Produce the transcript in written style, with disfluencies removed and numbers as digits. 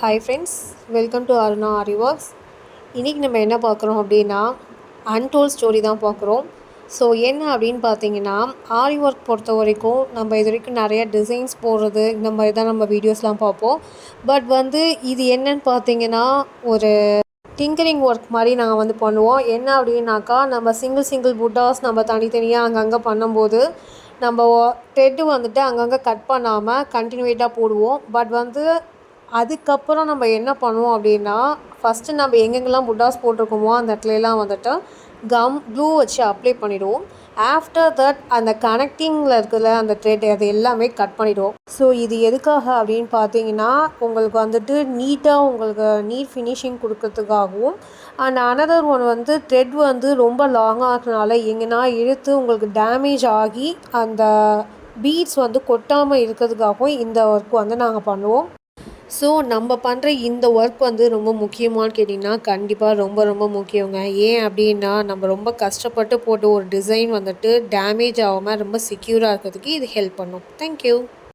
Hi friends, welcome to Aruna aari works. இன்றைக்கி நம்ம என்ன பார்க்குறோம் அப்படின்னா அன்டோல்ட் ஸ்டோரி தான் பார்க்குறோம். ஸோ என்ன அப்படின்னு பார்த்தீங்கன்னா, ஆரி ஒர்க் பொறுத்த வரைக்கும் நம்ம இது வரைக்கும் நிறைய டிசைன்ஸ் போடுறது இந்த மாதிரி தான் நம்ம வீடியோஸ்லாம் பார்ப்போம். பட் இது என்னன்னு பார்த்தீங்கன்னா ஒரு டிங்கரிங் ஒர்க் மாதிரி நாங்கள் பண்ணுவோம். என்ன அப்படின்னாக்கா, நம்ம சிங்கிள் புட்டாஸ் நம்ம தனித்தனியாக அங்கங்கே பண்ணும்போது நம்ம த்ரெட்டு அங்கங்கே கட் பண்ணாமல் கண்டினியூட்டாக போடுவோம். பட் அதுக்கப்புறம் நம்ம என்ன பண்ணுவோம் அப்படின்னா, ஃபஸ்ட்டு நம்ம எங்கெங்கெல்லாம் புட்டாஸ் போட்டிருக்கோமோ அந்த இடத்துலலாம் க்ளூ வச்சு அப்ளை பண்ணிவிடுவோம். ஆஃப்டர் தட் அந்த கனெக்டிங்கில் இருக்கிற அந்த த்ரெட் அது எல்லாமே கட் பண்ணிவிடுவோம். ஸோ இது எதுக்காக அப்படின்னு பார்த்தீங்கன்னா, உங்களுக்கு நீட்டாக உங்களுக்கு நீட் ஃபினிஷிங் கொடுக்கறதுக்காகவும், அண்ட் அனதர் ஒன் த்ரெட் ரொம்ப லாங்காக இருக்கிறனால எங்கன்னா இழுத்து உங்களுக்கு டேமேஜ் ஆகி அந்த பீட்ஸ் கொட்டாமல் இருக்கிறதுக்காகவும் இந்த ஒர்க் நாங்கள் பண்ணுவோம். ஸோ நம்ம பண்ணுற இந்த ஒர்க் ரொம்ப முக்கியமானு கேட்டிங்கன்னா, கண்டிப்பாக ரொம்ப ரொம்ப முக்கியங்க. ஏன் அப்படின்னா, நம்ம ரொம்ப கஷ்டப்பட்டு போட்டு ஒரு டிசைன் டேமேஜ் ஆகாமல் ரொம்ப செக்யூராக இருக்கிறதுக்கு இது ஹெல்ப் பண்ணும். தேங்க்யூ.